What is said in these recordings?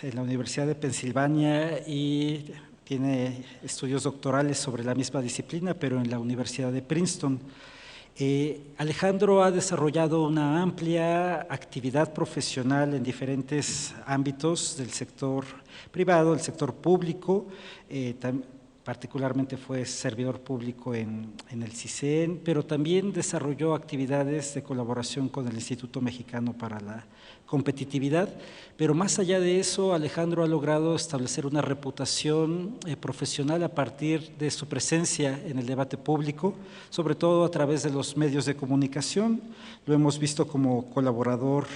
en la Universidad de Pensilvania y tiene estudios doctorales sobre la misma disciplina, pero en la Universidad de Princeton. Alejandro ha desarrollado una amplia actividad profesional en diferentes ámbitos del sector privado, del sector público, particularmente fue servidor público en el CISEN, pero también desarrolló actividades de colaboración con el Instituto Mexicano para la Competitividad. Pero más allá de eso, Alejandro ha logrado establecer una reputación profesional a partir de su presencia en el debate público, sobre todo a través de los medios de comunicación. Lo hemos visto como colaborador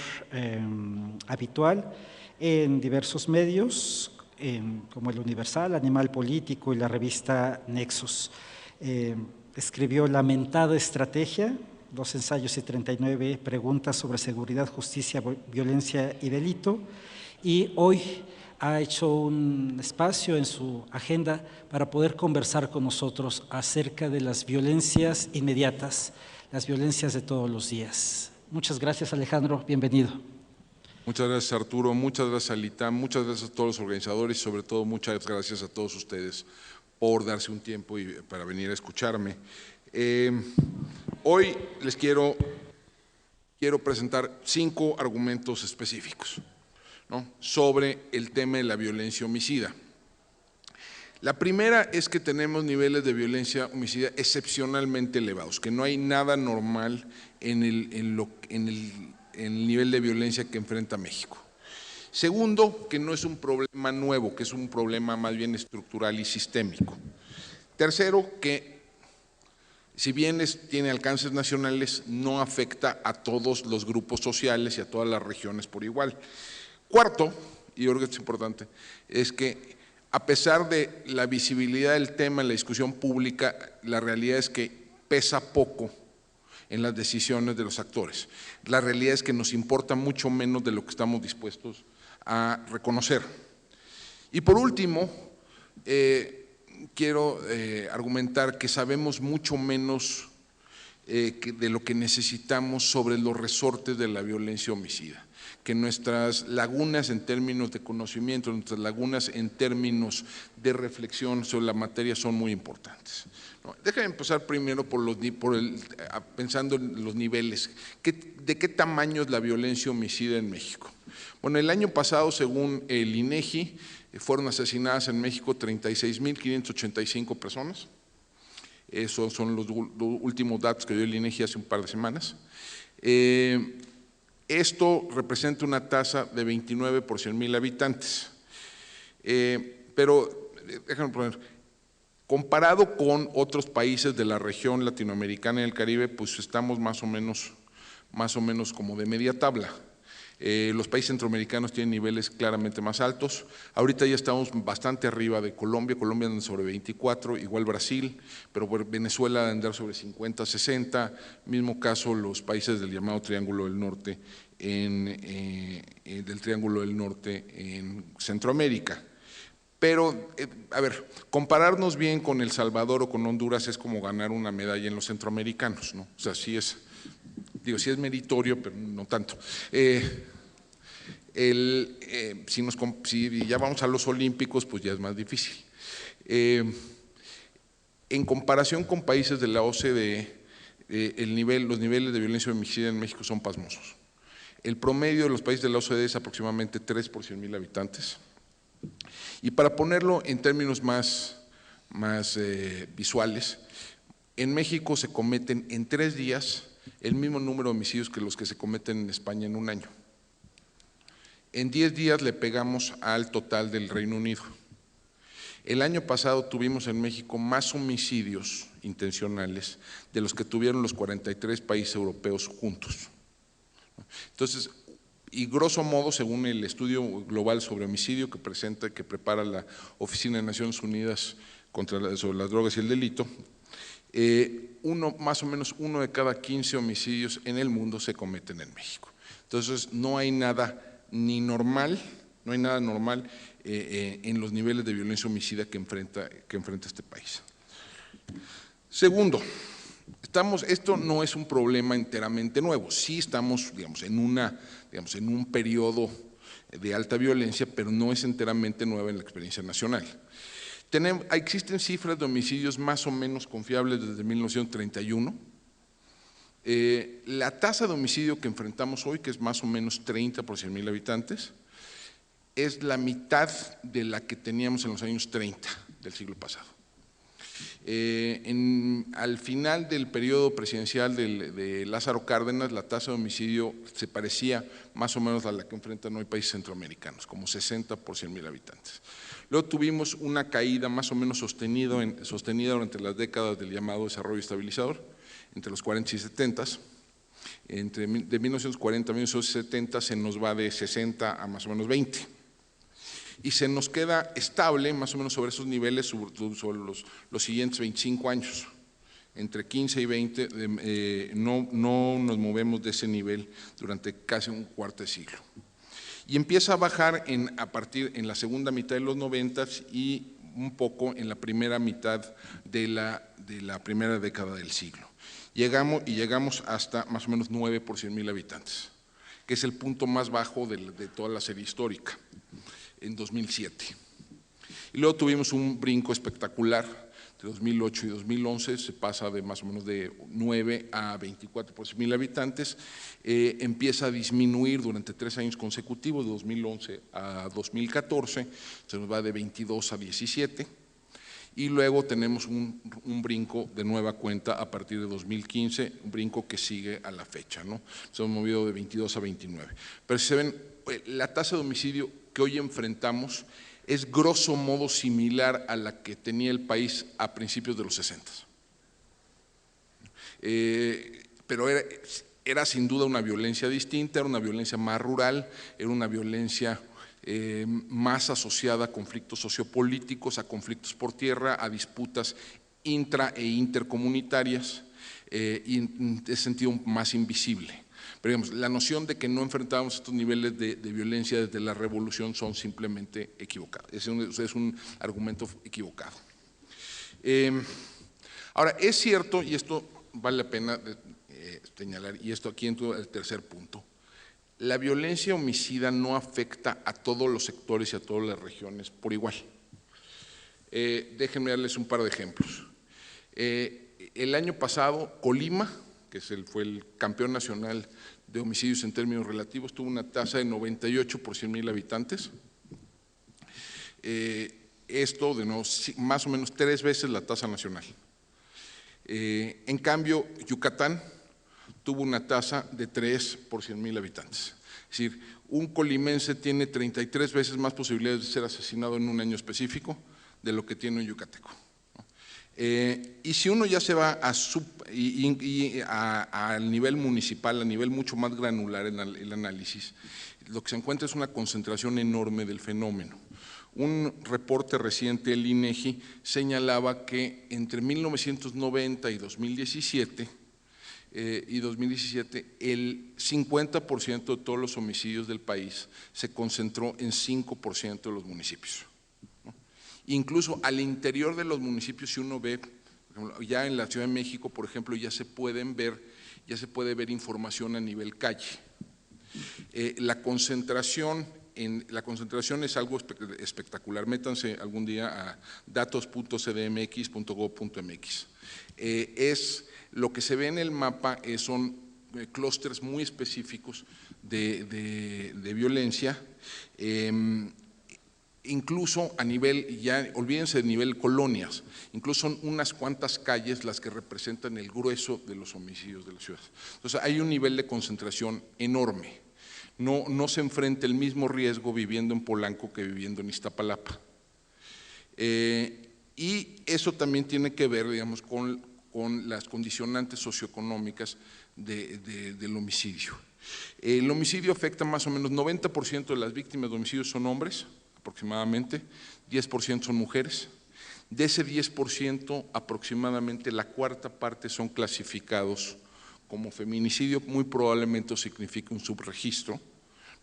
habitual en diversos medios, como el Universal, Animal Político y la revista Nexos. Escribió Lamentada Estrategia, 2 ensayos y 39 preguntas sobre seguridad, justicia, violencia y delito, y hoy ha hecho un espacio en su agenda para poder conversar con nosotros acerca de las violencias inmediatas, las violencias de todos los días. Muchas gracias, Alejandro, bienvenido. Muchas gracias, Arturo, muchas gracias al ITAM, muchas gracias a todos los organizadores y sobre todo muchas gracias a todos ustedes por darse un tiempo y para venir a escucharme. Hoy les quiero presentar 5 argumentos específicos, ¿no?, sobre el tema de la violencia homicida. La primera es que tenemos niveles de violencia homicida excepcionalmente elevados, que no hay nada normal en el nivel de violencia que enfrenta México. Segundo, que no es un problema nuevo, que es un problema más bien estructural y sistémico. Tercero, que si bien tiene alcances nacionales, no afecta a todos los grupos sociales y a todas las regiones por igual. Cuarto, y yo creo que es importante, es que a pesar de la visibilidad del tema en la discusión pública, la realidad es que pesa poco en las decisiones de los actores. La realidad es que nos importa mucho menos de lo que estamos dispuestos a reconocer. Y por último, quiero argumentar que sabemos mucho menos de lo que necesitamos sobre los resortes de la violencia homicida, que nuestras lagunas en términos de conocimiento, nuestras lagunas en términos de reflexión sobre la materia son muy importantes. Déjenme empezar primero pensando en los niveles. ¿De qué tamaño es la violencia homicida en México? Bueno, el año pasado, según el INEGI, fueron asesinadas en México 36.585 personas. Esos son los últimos datos que dio el INEGI hace un par de semanas. Esto representa una tasa de 29 por 100,000 habitantes. Pero, déjenme poner, comparado con otros países de la región latinoamericana y del Caribe, pues estamos más o menos como de media tabla. Los países centroamericanos tienen niveles claramente más altos. Ahorita ya estamos bastante arriba de Colombia. Colombia anda sobre 24, igual Brasil, pero Venezuela anda sobre 50, 60. Mismo caso los países del llamado Triángulo del Norte en Centroamérica. Pero, a ver, compararnos bien con El Salvador o con Honduras es como ganar una medalla en los centroamericanos, ¿no? O sea, sí es meritorio, pero no tanto. Si ya vamos a los olímpicos, pues ya es más difícil. En comparación con países de la OCDE, los niveles de violencia homicida en México son pasmosos. El promedio de los países de la OCDE es aproximadamente 3 por 100,000 habitantes. Y para ponerlo en términos más visuales, en México se cometen en 3 días el mismo número de homicidios que los que se cometen en España en un año. En 10 días le pegamos al total del Reino Unido. El año pasado tuvimos en México más homicidios intencionales de los que tuvieron los 43 países europeos juntos. Entonces, y grosso modo, según el estudio global sobre homicidio que prepara la Oficina de Naciones Unidas sobre las drogas y el delito, más o menos 1 de cada 15 homicidios en el mundo se cometen en México. Entonces, no hay nada normal en los niveles de violencia homicida que enfrenta este país. Segundo, esto no es un problema enteramente nuevo. Sí estamos, en un periodo de alta violencia, pero no es enteramente nueva en la experiencia nacional. Existen cifras de homicidios más o menos confiables desde 1931. La tasa de homicidio que enfrentamos hoy, que es más o menos 30 por 100,000 habitantes, es la mitad de la que teníamos en los años 30 del siglo pasado. Al final del periodo presidencial de Lázaro Cárdenas, la tasa de homicidio se parecía más o menos a la que enfrentan hoy países centroamericanos, como 60 por 100,000 habitantes. Luego tuvimos una caída más o menos sostenida durante las décadas del llamado desarrollo estabilizador, entre los 40 y 70. De 1940 a 1970 se nos va de 60 a más o menos 20. Y se nos queda estable más o menos sobre esos niveles sobre los siguientes 25 años. Entre 15 y 20 no nos movemos de ese nivel durante casi un cuarto de siglo. Y empieza a bajar en la segunda mitad de los 90 y un poco en la primera mitad de la primera década del siglo. Llegamos hasta más o menos 9 por 100,000 habitantes, que es el punto más bajo de toda la serie histórica, en 2007. Y luego tuvimos un brinco espectacular, de 2008 y 2011, se pasa de más o menos de 9 a 24 por 100,000 habitantes, empieza a disminuir durante 3 años consecutivos, de 2011 a 2014, se nos va de 22 a 17, y luego tenemos un brinco de nueva cuenta a partir de 2015, un brinco que sigue a la fecha, ¿no? Se hemos movido de 22 a 29. Pero si se ven, la tasa de homicidio que hoy enfrentamos es grosso modo similar a la que tenía el país a principios de los 60. Pero era sin duda una violencia distinta, era una violencia más rural, era una violencia más asociada a conflictos sociopolíticos, a conflictos por tierra, a disputas intra e intercomunitarias, y en ese sentido más invisible. Pero digamos, la noción de que no enfrentábamos estos niveles de violencia desde la revolución son simplemente equivocados, es un argumento equivocado. Ahora, es cierto, y esto vale la pena señalar, y esto aquí entro al tercer punto, la violencia homicida no afecta a todos los sectores y a todas las regiones por igual. Déjenme darles un par de ejemplos. El año pasado, Colima, que fue el campeón nacional de homicidios en términos relativos, tuvo una tasa de 98 por 100,000 habitantes. Esto, de nuevo, más o menos 3 veces la tasa nacional. En cambio, Yucatán tuvo una tasa de 3 por 100,000 habitantes. Es decir, un colimense tiene 33 veces más posibilidades de ser asesinado en un año específico de lo que tiene un yucateco. Y si uno ya se va al nivel municipal, a nivel mucho más granular en el análisis, lo que se encuentra es una concentración enorme del fenómeno. Un reporte reciente del INEGI señalaba que entre 1990 y 2017, el 50% de todos los homicidios del país se concentró en 5% de los municipios. Incluso al interior de los municipios, si uno ve, ya en la Ciudad de México, por ejemplo, ya se puede ver información a nivel calle. La concentración es algo espectacular. Métanse algún día a datos.cdmx.gov.mx. Lo que se ve en el mapa son clústeres muy específicos de violencia. Incluso a nivel, ya olvídense de nivel colonias, incluso son unas cuantas calles las que representan el grueso de los homicidios de la ciudad. Entonces hay un nivel de concentración enorme, no se enfrenta el mismo riesgo viviendo en Polanco que viviendo en Iztapalapa. Y eso también tiene que ver, digamos, con las condicionantes socioeconómicas del homicidio. El homicidio afecta más o menos 90% de las víctimas de homicidio son hombres, aproximadamente, 10% son mujeres. De ese 10%, aproximadamente la cuarta parte son clasificados como feminicidio, muy probablemente significa un subregistro,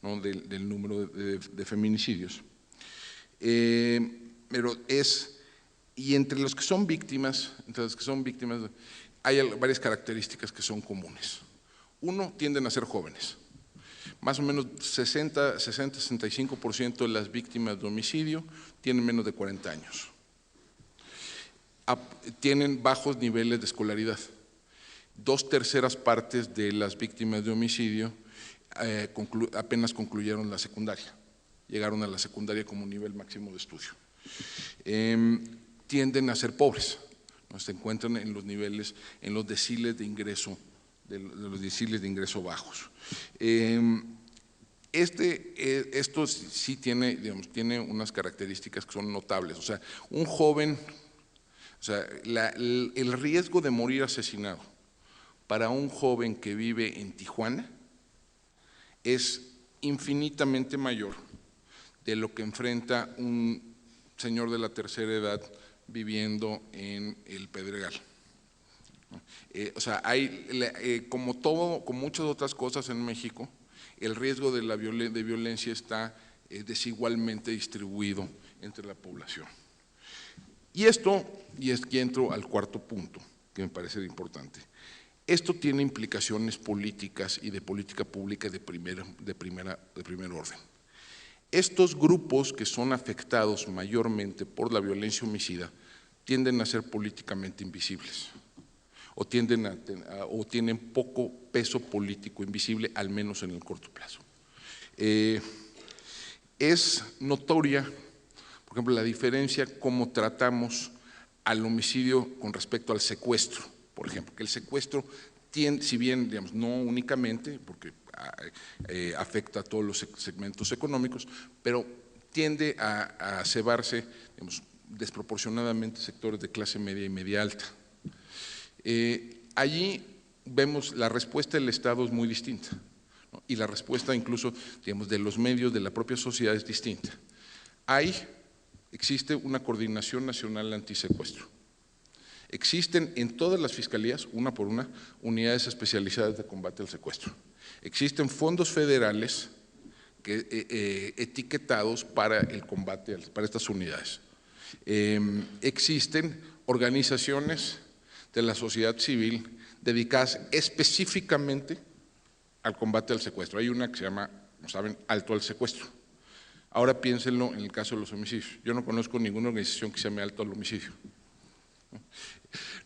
¿no?, del número de feminicidios. Y entre los que son víctimas, hay varias características que son comunes. Uno, tienden a ser jóvenes. Más o menos 60-65% de las víctimas de homicidio tienen menos de 40 años. Tienen bajos niveles de escolaridad. 2/3 partes de las víctimas de homicidio apenas concluyeron la secundaria, llegaron a la secundaria como nivel máximo de estudio. Tienden a ser pobres, ¿no? Se encuentran en los niveles, en los deciles de ingreso, los deciles de ingreso bajos. Esto sí tiene, digamos, tiene unas características que son notables. O sea, un joven, o sea, el riesgo de morir asesinado para un joven que vive en Tijuana es infinitamente mayor de lo que enfrenta un señor de la tercera edad viviendo en el Pedregal. O sea, hay, como muchas otras cosas en México, el riesgo de violencia está desigualmente distribuido entre la población. Y aquí entro al cuarto punto, que me parece importante. Esto tiene implicaciones políticas y de política pública de primer orden. Estos grupos que son afectados mayormente por la violencia homicida tienden a ser políticamente invisibles o tienen poco peso político invisible, al menos en el corto plazo. Es notoria, por ejemplo, la diferencia cómo tratamos al homicidio con respecto al secuestro. Por ejemplo, que el secuestro tiende, si bien, digamos, no únicamente, porque afecta a todos los segmentos económicos, pero tiende a cebarse, digamos, desproporcionadamente sectores de clase media y media alta. Allí vemos la respuesta del Estado es muy distinta, ¿no? Y la respuesta incluso, digamos, de los medios, de la propia sociedad es distinta. Existe una coordinación nacional antisecuestro. Existen en todas las fiscalías, una por una, unidades especializadas de combate al secuestro. Existen fondos federales etiquetados para el combate, para estas unidades. Existen organizaciones de la sociedad civil dedicadas específicamente al combate al secuestro. Hay una que se llama, como saben, Alto al Secuestro. Ahora piénsenlo en el caso de los homicidios. Yo no conozco ninguna organización que se llame Alto al Homicidio.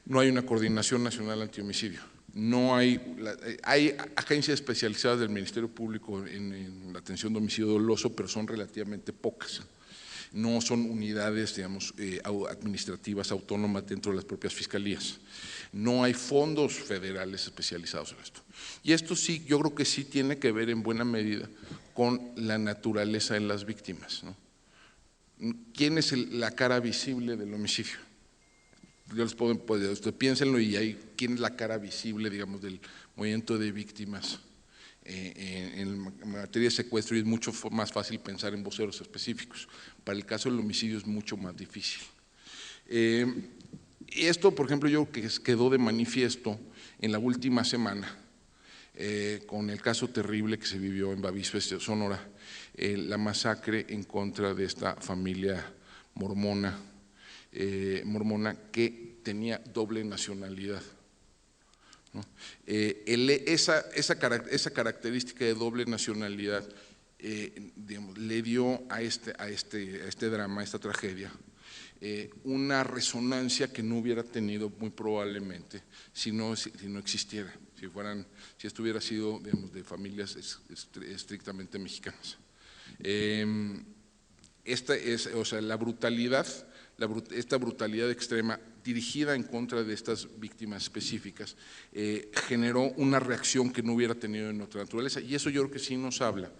No hay una coordinación nacional antihomicidio. No hay agencias especializadas del Ministerio Público en la atención de homicidio doloso, pero son relativamente pocas. No son unidades, digamos, administrativas autónomas dentro de las propias fiscalías. No hay fondos federales especializados en esto. Y esto sí, yo creo que sí tiene que ver en buena medida con la naturaleza de las víctimas, ¿no? ¿Quién es la cara visible del homicidio? Yo les puedo, usted piénsenlo y ahí, ¿quién es la cara visible, digamos, del movimiento de víctimas en materia de secuestro? Y es mucho más fácil pensar en voceros específicos. Para el caso del homicidio es mucho más difícil. Esto, por ejemplo, yo creo que quedó de manifiesto en la última semana con el caso terrible que se vivió en Bavispe, Sonora, la masacre en contra de esta familia mormona que tenía doble nacionalidad, ¿no? Esa característica de doble nacionalidad digamos, le dio a este drama, a esta tragedia, una resonancia que no hubiera tenido muy probablemente si no existiera, si esto hubiera sido, digamos, de familias estrictamente mexicanas. O sea, esta brutalidad extrema dirigida en contra de estas víctimas específicas generó una reacción que no hubiera tenido en otra naturaleza, y eso yo creo que sí nos habla,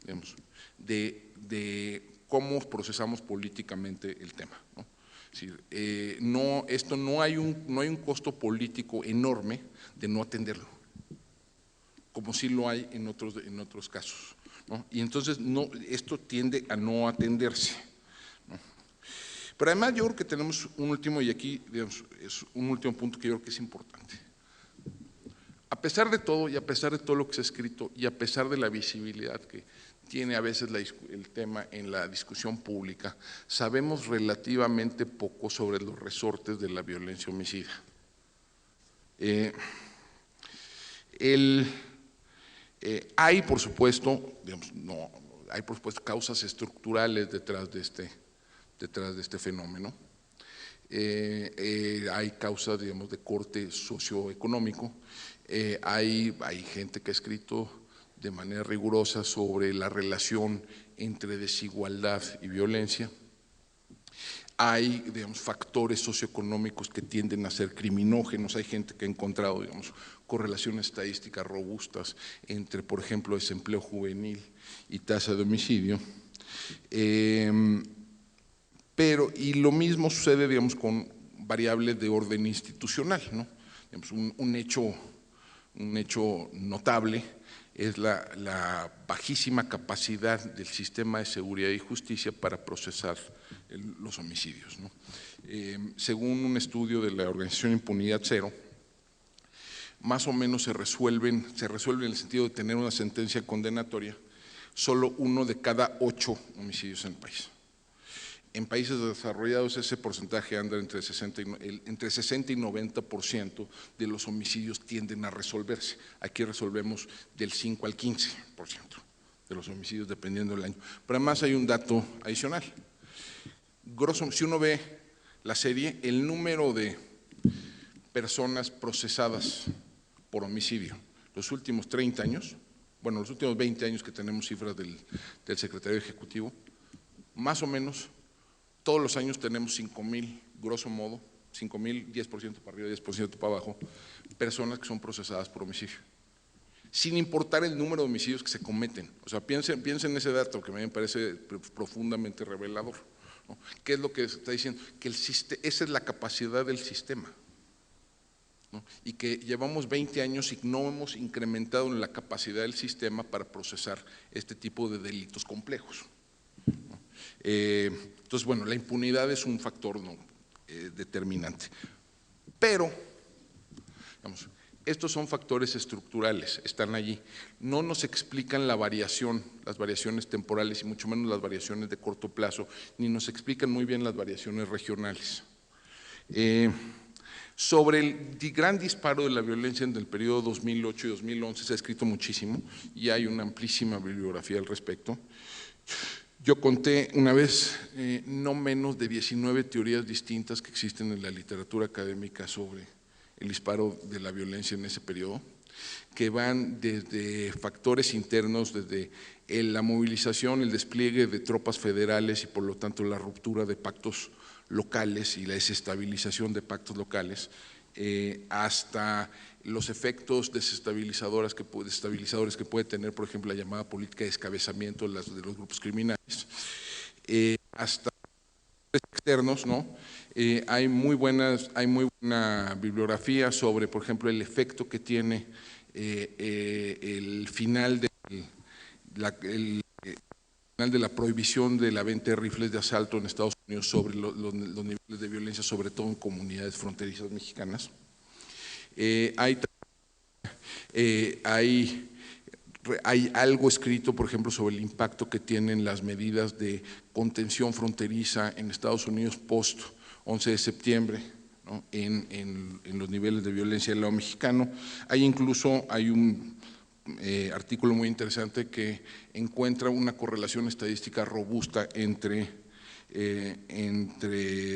digamos, de cómo procesamos políticamente el tema, ¿no? Es decir, no hay un costo político enorme de no atenderlo, como sí lo hay en otros casos, ¿no? Y entonces esto tiende a no atenderse, ¿no? Pero además yo creo que tenemos un último, y aquí, digamos, es un último punto que yo creo que es importante. A pesar de todo, y a pesar de todo lo que se ha escrito, y a pesar de la visibilidad que tiene a veces el tema en la discusión pública, sabemos relativamente poco sobre los resortes de la violencia homicida. Hay, por supuesto, digamos, hay por supuesto causas estructurales detrás de este fenómeno. Hay causas, digamos, de corte socioeconómico. Hay gente que ha escrito de manera rigurosa sobre la relación entre desigualdad y violencia. Hay, digamos, factores socioeconómicos que tienden a ser criminógenos. Hay gente que ha encontrado, digamos, correlaciones estadísticas robustas entre, por ejemplo, desempleo juvenil y tasa de homicidio. Y lo mismo sucede, digamos, con variables de orden institucional, ¿no? Digamos, un hecho notable es la bajísima capacidad del sistema de seguridad y justicia para procesar los homicidios, ¿no? Según un estudio de la organización Impunidad Cero, más o menos se resuelve en el sentido de tener una sentencia condenatoria solo 1 de cada 8 homicidios en el país. En países desarrollados ese porcentaje anda entre 60 y 90% de los homicidios tienden a resolverse. Aquí resolvemos del 5 al 15% de los homicidios dependiendo del año. Pero además hay un dato adicional. Si uno ve la serie, el número de personas procesadas por homicidio los últimos 30 años, bueno, los últimos 20 años que tenemos cifras del secretario ejecutivo, más o menos todos los años tenemos 5,000, grosso modo, 5,000, 10% para arriba, 10% para abajo, personas que son procesadas por homicidio, sin importar el número de homicidios que se cometen. O sea, piensen en ese dato que me parece profundamente revelador, ¿no? ¿Qué es lo que está diciendo? Que esa es la capacidad del sistema, ¿no? Y que llevamos 20 años y no hemos incrementado en la capacidad del sistema para procesar este tipo de delitos complejos, ¿no? Entonces, bueno, la impunidad es un factor, ¿no?, determinante. Pero, digamos, estos son factores estructurales, están allí. No nos explican las variaciones temporales y mucho menos las variaciones de corto plazo, ni nos explican muy bien las variaciones regionales. Sobre el gran disparo de la violencia en el periodo 2008 y 2011 se ha escrito muchísimo y hay una amplísima bibliografía al respecto. Yo conté una vez no menos de 19 teorías distintas que existen en la literatura académica sobre el disparo de la violencia en ese periodo, que van desde factores internos, desde la movilización, el despliegue de tropas federales y por lo tanto la ruptura de pactos locales y la desestabilización de pactos locales, hasta los efectos desestabilizadores que puede tener, por ejemplo, la llamada política de descabezamiento de los grupos criminales, hasta externos, ¿no? Hay muy buena bibliografía sobre, por ejemplo, el efecto que tiene el final de la prohibición de la venta de rifles de asalto en Estados Unidos sobre los niveles de violencia, sobre todo en comunidades fronterizas mexicanas. Hay algo escrito, por ejemplo, sobre el impacto que tienen las medidas de contención fronteriza en Estados Unidos post 11 de septiembre, ¿no?, en los niveles de violencia del lado mexicano. Hay un artículo muy interesante que encuentra una correlación estadística robusta entre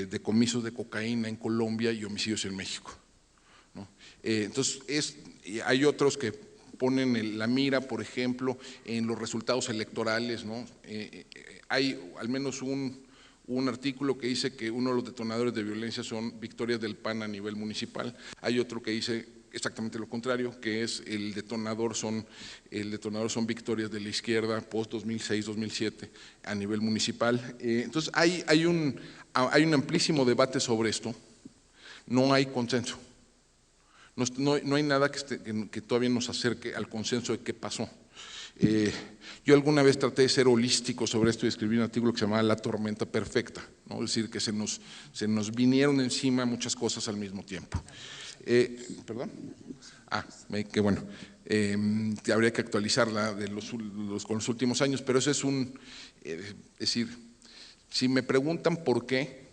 decomisos de cocaína en Colombia y homicidios en México, ¿no? Entonces, hay otros que ponen la mira, por ejemplo, en los resultados electorales, ¿no? Hay al menos un artículo que dice que uno de los detonadores de violencia son victorias del PAN a nivel municipal. Hay otro que dice exactamente lo contrario, que es el detonador son victorias de la izquierda post 2006-2007 a nivel municipal. Entonces hay un amplísimo debate sobre esto. No hay consenso. No hay nada que todavía nos acerque al consenso de qué pasó. Yo alguna vez traté de ser holístico sobre esto y escribí un artículo que se llamaba La tormenta perfecta, ¿no? Es decir, que se nos vinieron encima muchas cosas al mismo tiempo. ¿Perdón? Qué bueno. Habría que actualizarla con los últimos años, pero eso es es decir, si me preguntan por qué,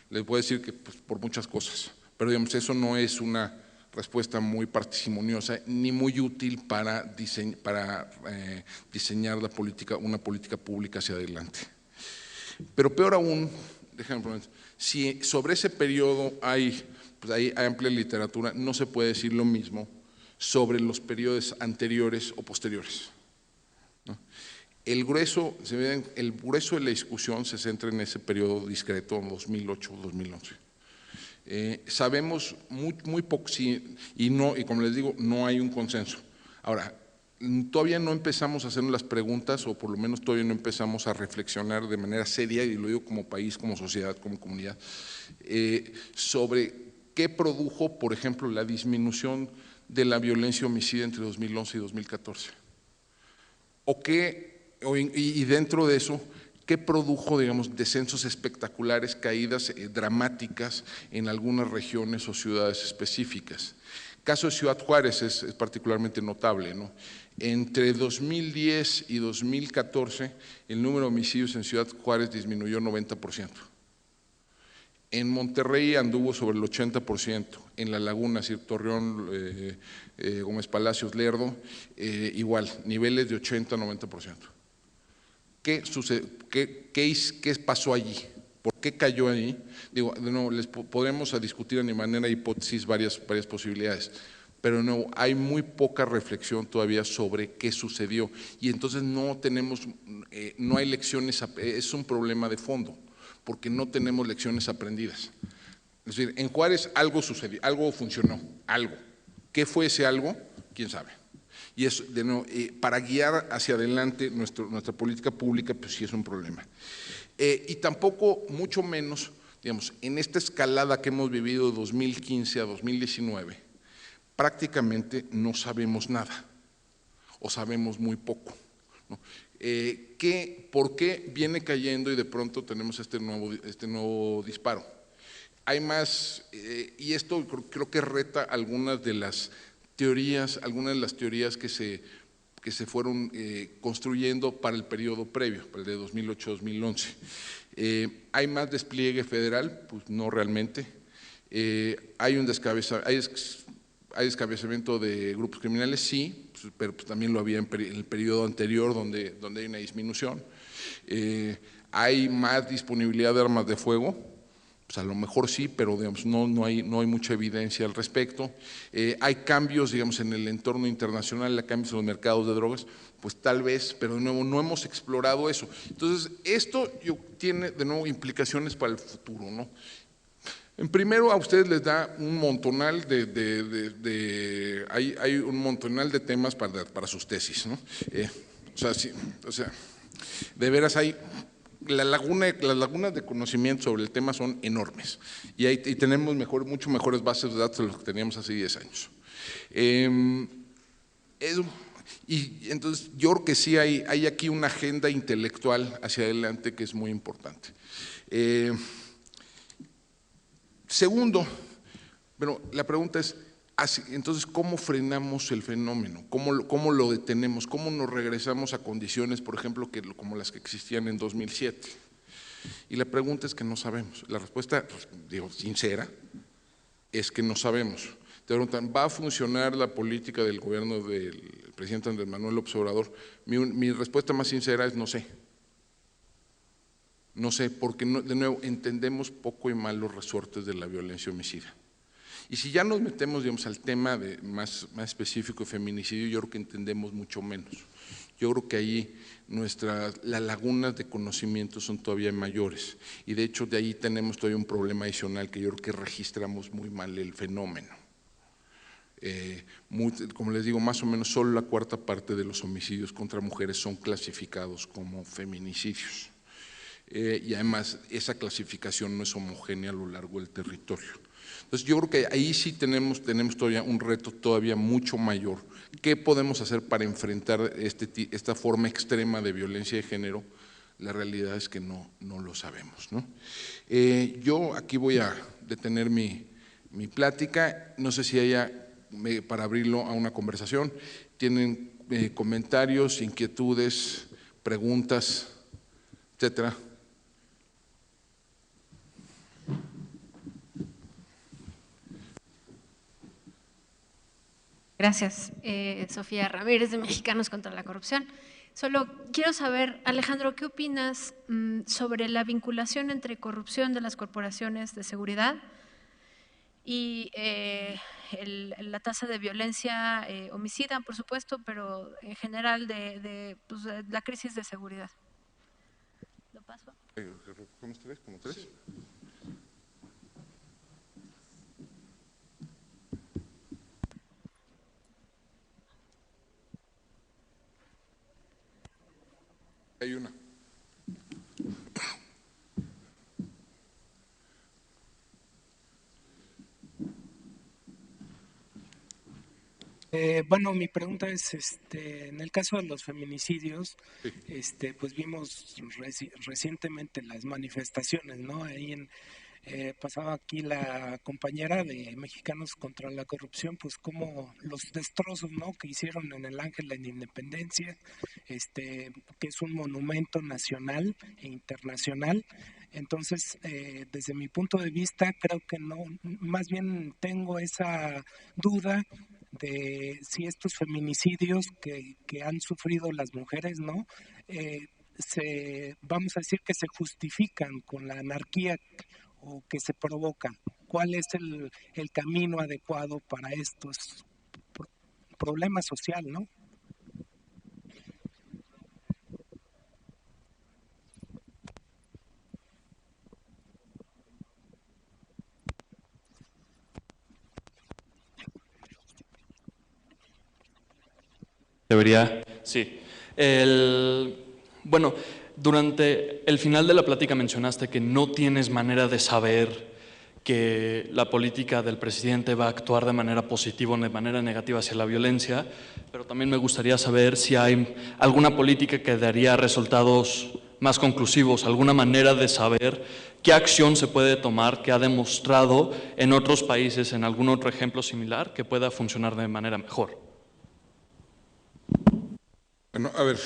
les voy a decir que pues, por muchas cosas, pero digamos, eso no es una respuesta muy parsimoniosa ni muy útil para diseñar una política pública hacia adelante. Pero peor aún, déjame poner, si sobre ese periodo hay amplia literatura, no se puede decir lo mismo sobre los periodos anteriores o posteriores, ¿no? El grueso de la discusión se centra en ese periodo discreto, 2008-2011. Sabemos muy poco, y como les digo, no hay un consenso. Ahora, todavía no empezamos a hacernos las preguntas, o por lo menos todavía no empezamos a reflexionar de manera seria, y lo digo como país, como sociedad, como comunidad, sobre qué produjo, por ejemplo, la disminución de la violencia homicida entre 2011 y 2014. Y dentro de eso, ¿qué produjo, digamos, descensos espectaculares, caídas dramáticas en algunas regiones o ciudades específicas? El caso de Ciudad Juárez es particularmente notable, ¿no? Entre 2010 y 2014, el número de homicidios en Ciudad Juárez disminuyó 90%. En Monterrey anduvo sobre el 80%, en La Laguna, Torreón, Gómez Palacios, Lerdo, igual, niveles de 80-90%. ¿Qué sucede? ¿Qué pasó allí? ¿Por qué cayó allí? Digo, de nuevo, podremos discutir de manera de hipótesis varias posibilidades, pero no, hay muy poca reflexión todavía sobre qué sucedió, y entonces no hay lecciones, es un problema de fondo, porque no tenemos lecciones aprendidas. Es decir, en Juárez algo sucedió, algo funcionó, algo. ¿Qué fue ese algo? ¿Quién sabe? Y eso, de nuevo, para guiar hacia adelante nuestra política pública, pues sí es un problema. Y tampoco, mucho menos, digamos, en esta escalada que hemos vivido de 2015 a 2019, prácticamente no sabemos nada, o sabemos muy poco, ¿no? ¿Por qué viene cayendo y de pronto tenemos este nuevo disparo? Hay más, y esto creo que reta algunas de las teorías que se fueron construyendo para el periodo previo, para el de 2008-2011. ¿Hay más despliegue federal? Pues no realmente. ¿Hay descabezamiento de grupos criminales? Sí, pero pues también lo había en el periodo anterior donde hay una disminución. ¿Hay más disponibilidad de armas de fuego? Pues a lo mejor sí, pero digamos, no hay mucha evidencia al respecto. ¿Hay cambios, digamos, en el entorno internacional, hay cambios en los mercados de drogas? Pues tal vez, pero de nuevo no hemos explorado eso. Entonces, esto tiene de nuevo implicaciones para el futuro, ¿no? En primero, a ustedes les da un montonal hay un montonal de temas para sus tesis, ¿no? De veras hay… Las lagunas de conocimiento sobre el tema son enormes, y tenemos mucho mejores bases de datos de las que teníamos hace 10 años. Y entonces yo creo que sí hay aquí una agenda intelectual hacia adelante que es muy importante. Segundo, bueno, la pregunta es, entonces, ¿cómo frenamos el fenómeno? ¿Cómo lo detenemos? ¿Cómo nos regresamos a condiciones, por ejemplo, como las que existían en 2007? Y la pregunta es que no sabemos. La respuesta, pues, digo, sincera, es que no sabemos. Te preguntan, ¿va a funcionar la política del gobierno del presidente Andrés Manuel López Obrador? Mi respuesta más sincera es no sé. No sé, porque de nuevo entendemos poco y mal los resortes de la violencia homicida. Y si ya nos metemos, digamos, al tema más específico de feminicidio, yo creo que entendemos mucho menos. Yo creo que ahí las lagunas de conocimiento son todavía mayores, y de hecho de ahí tenemos todavía un problema adicional, que yo creo que registramos muy mal el fenómeno. Como les digo, más o menos solo la cuarta parte de los homicidios contra mujeres son clasificados como feminicidios. Y además esa clasificación no es homogénea a lo largo del territorio. Entonces yo creo que ahí sí tenemos todavía un reto todavía mucho mayor. ¿Qué podemos hacer para enfrentar esta forma extrema de violencia de género? La realidad es que no lo sabemos, ¿no? Yo aquí voy a detener mi plática. No sé si haya, para abrirlo a una conversación, tienen comentarios, inquietudes, preguntas, etcétera. Gracias. Sofía Ramírez, de Mexicanos contra la Corrupción. Solo quiero saber, Alejandro, ¿qué opinas sobre la vinculación entre corrupción de las corporaciones de seguridad y la tasa de violencia homicida, por supuesto, pero en general de la crisis de seguridad? ¿Lo paso? ¿Como tres? Hay una. Bueno, mi pregunta es, en el caso de los feminicidios, pues vimos recientemente las manifestaciones, ¿no? Ahí pasaba aquí la compañera de Mexicanos contra la Corrupción, pues como los destrozos, ¿no? Que hicieron en el Ángel de la Independencia, que es un monumento nacional e internacional. Entonces, desde mi punto de vista, creo que no, más bien tengo esa duda de si estos feminicidios que han sufrido las mujeres, ¿no? Vamos a decir que se justifican con la anarquía o que se provoca. ¿Cuál es el camino adecuado para estos problemas sociales, ¿no? Debería, sí. Bueno, durante el final de la plática mencionaste que no tienes manera de saber que la política del presidente va a actuar de manera positiva o de manera negativa hacia la violencia, pero también me gustaría saber si hay alguna política que daría resultados más conclusivos, alguna manera de saber qué acción se puede tomar que ha demostrado en otros países, en algún otro ejemplo similar, que pueda funcionar de manera mejor. Bueno, a ver,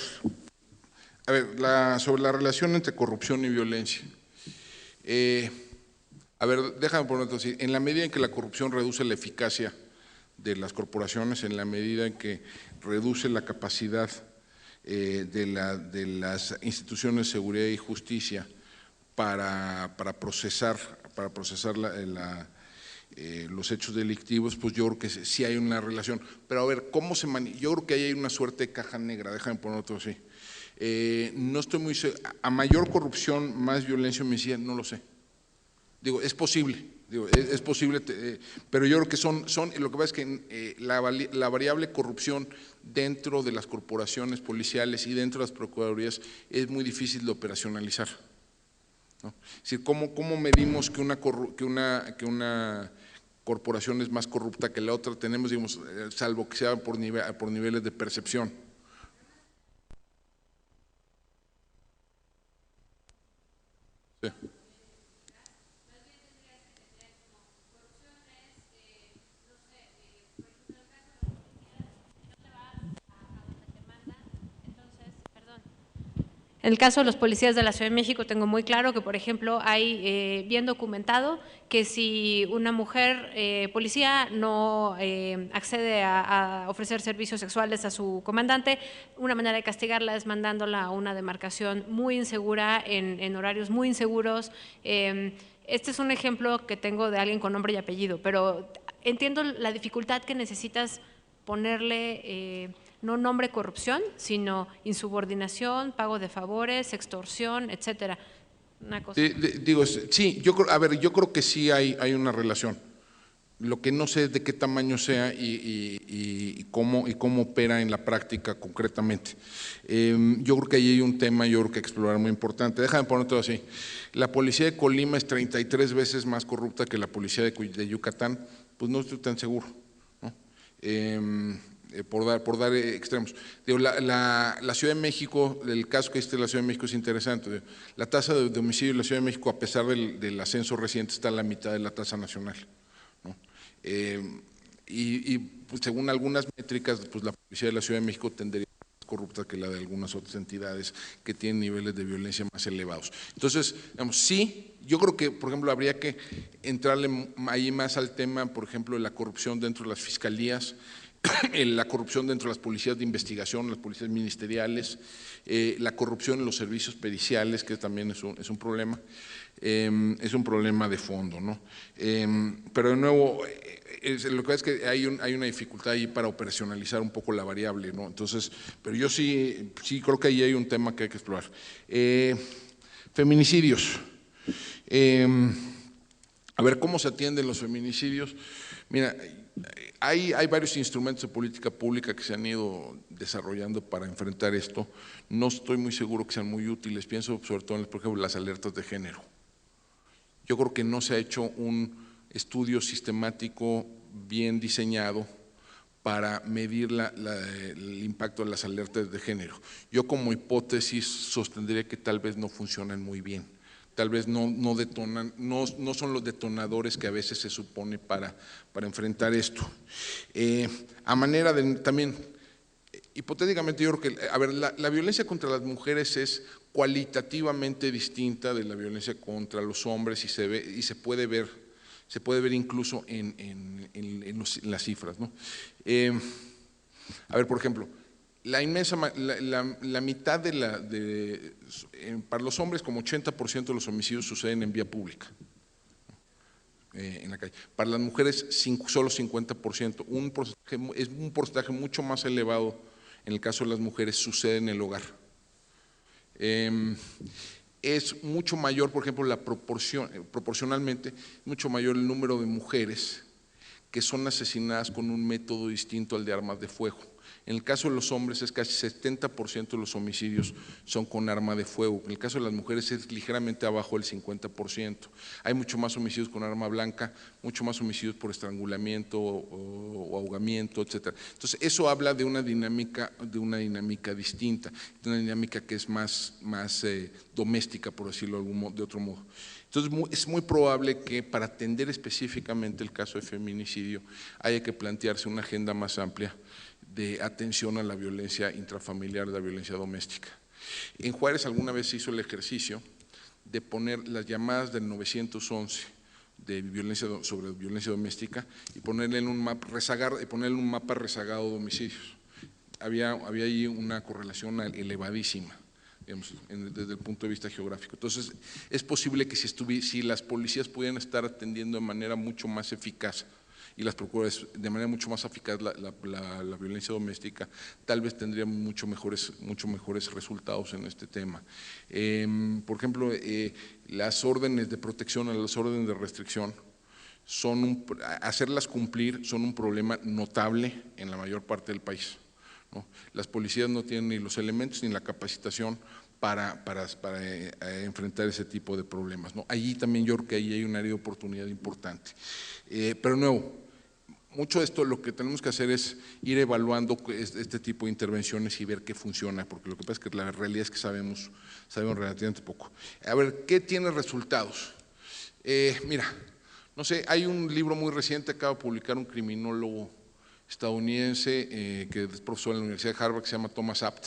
sobre la relación entre corrupción y violencia. A ver, déjame ponerlo así. En la medida en que la corrupción reduce la eficacia de las corporaciones, en la medida en que reduce la capacidad de las instituciones de seguridad y justicia para procesar los hechos delictivos, pues yo creo que sí hay una relación. Pero a ver, yo creo que ahí hay una suerte de caja negra, déjame poner otro así. No estoy muy seguro, a mayor corrupción, más violencia homicida, no lo sé. Digo, es posible, es posible, pero yo creo que lo que pasa es que la variable corrupción dentro de las corporaciones policiales y dentro de las procuradurías es muy difícil de operacionalizar, ¿no? Es decir, ¿cómo medimos que una corporación es más corrupta que la otra? Tenemos, digamos, salvo que sea por niveles de percepción. Sí. En el caso de los policías de la Ciudad de México tengo muy claro que, por ejemplo, hay bien documentado que si una mujer policía no accede a ofrecer servicios sexuales a su comandante, una manera de castigarla es mandándola a una demarcación muy insegura, en horarios muy inseguros. Este es un ejemplo que tengo de alguien con nombre y apellido, pero entiendo la dificultad que necesitas ponerle… no nombre corrupción, sino insubordinación, pago de favores, extorsión, etcétera. Una cosa. Sí, yo creo que sí hay una relación. Lo que no sé es de qué tamaño sea y cómo opera en la práctica concretamente. Yo creo que ahí hay un tema, yo creo que explorar muy importante. Déjame poner todo así. La policía de Colima es 33 veces más corrupta que la policía de Yucatán, pues no estoy tan seguro, ¿no? Por dar extremos. Digo, la Ciudad de México, el caso que existe en la Ciudad de México es interesante. La tasa de homicidio en la Ciudad de México, a pesar del ascenso reciente, está a la mitad de la tasa nacional, ¿no? Pues, según algunas métricas, pues la policía de la Ciudad de México tendría más corrupta que la de algunas otras entidades que tienen niveles de violencia más elevados. Entonces, digamos, sí, yo creo que, por ejemplo, habría que entrarle ahí más al tema, por ejemplo, de la corrupción dentro de las fiscalías. la corrupción dentro de las policías de investigación, las policías ministeriales, la corrupción en los servicios periciales, que también es un problema de fondo, ¿no? Pero de nuevo, lo que pasa es que hay una dificultad ahí para operacionalizar un poco la variable, ¿no? Entonces, pero yo sí creo que ahí hay un tema que hay que explorar. Feminicidios. A ver, ¿cómo se atienden los feminicidios? Mira, hay varios instrumentos de política pública que se han ido desarrollando para enfrentar esto. No estoy muy seguro que sean muy útiles, pienso sobre todo en, por ejemplo, las alertas de género. Yo creo que no se ha hecho un estudio sistemático bien diseñado para medir el impacto de las alertas de género. Yo como hipótesis sostendría que tal vez no funcionan muy bien. Tal vez no detonan, no son los detonadores que a veces se supone para enfrentar esto. A manera de también, hipotéticamente yo creo que, a ver, la violencia contra las mujeres es cualitativamente distinta de la violencia contra los hombres y se puede ver incluso en las cifras, ¿no? A ver, por ejemplo, la mitad para los hombres, como 80% de los homicidios suceden en vía pública, en la calle. Para las mujeres, solo 50%. Es un porcentaje mucho más elevado en el caso de las mujeres, sucede en el hogar. Es mucho mayor, por ejemplo, proporcionalmente, mucho mayor el número de mujeres que son asesinadas con un método distinto al de armas de fuego. En el caso de los hombres es casi 70% de los homicidios son con arma de fuego. En el caso de las mujeres es ligeramente abajo del 50%. Hay mucho más homicidios con arma blanca, mucho más homicidios por estrangulamiento o ahogamiento, etc. Entonces eso habla de una dinámica distinta, de una dinámica que es más doméstica, por decirlo de otro modo. Entonces es muy probable que para atender específicamente el caso de feminicidio haya que plantearse una agenda más amplia de atención a la violencia intrafamiliar, la violencia doméstica. En Juárez alguna vez se hizo el ejercicio de poner las llamadas del 911 sobre violencia doméstica y ponerle en un mapa rezagado de homicidios. Había ahí una correlación elevadísima, digamos, desde el punto de vista geográfico. Entonces, es posible que si las policías pudieran estar atendiendo de manera mucho más eficaz y las procuras de manera mucho más eficaz la violencia doméstica, tal vez tendríamos mucho mejores resultados en este tema. Por ejemplo, las órdenes de protección, las órdenes de restricción, hacerlas cumplir son un problema notable en la mayor parte del país, ¿no? Las policías no tienen ni los elementos ni la capacitación para enfrentar ese tipo de problemas, ¿no? Allí también yo creo que ahí hay un área de oportunidad importante. Pero nuevo, mucho de esto lo que tenemos que hacer es ir evaluando este tipo de intervenciones y ver qué funciona, porque lo que pasa es que la realidad es que sabemos relativamente poco. A ver, ¿qué tiene resultados? Mira, no sé, hay un libro muy reciente, acaba de publicar un criminólogo estadounidense que es profesor en la Universidad de Harvard, que se llama Thomas Abt,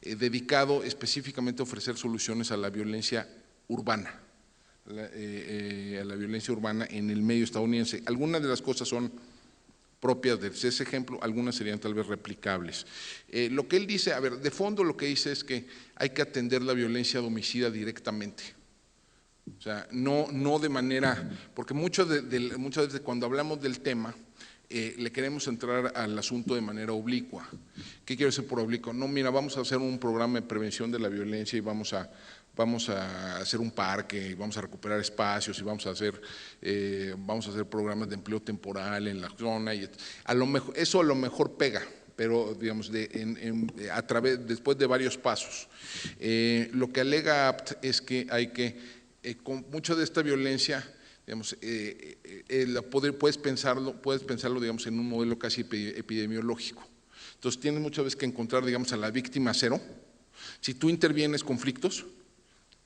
dedicado específicamente a ofrecer soluciones a la violencia urbana. A la violencia urbana en el medio estadounidense. Algunas de las cosas son propias de ese ejemplo, algunas serían tal vez replicables. Lo que él dice, a ver, de fondo lo que dice es que hay que atender la violencia homicida directamente. O sea, no de manera, porque muchas veces cuando hablamos del tema, le queremos entrar al asunto de manera oblicua. ¿Qué quiero decir por oblicua? No, mira, vamos a hacer un programa de prevención de la violencia y vamos a hacer un parque y vamos a recuperar espacios y vamos a hacer programas de empleo temporal en la zona y eso a lo mejor pega, pero digamos después de varios pasos. Lo que alega Abt es que hay que con mucha de esta violencia, digamos, puedes pensarlo digamos en un modelo casi epidemiológico. Entonces tienes muchas veces que encontrar, digamos, a la víctima cero. Si tú intervienes conflictos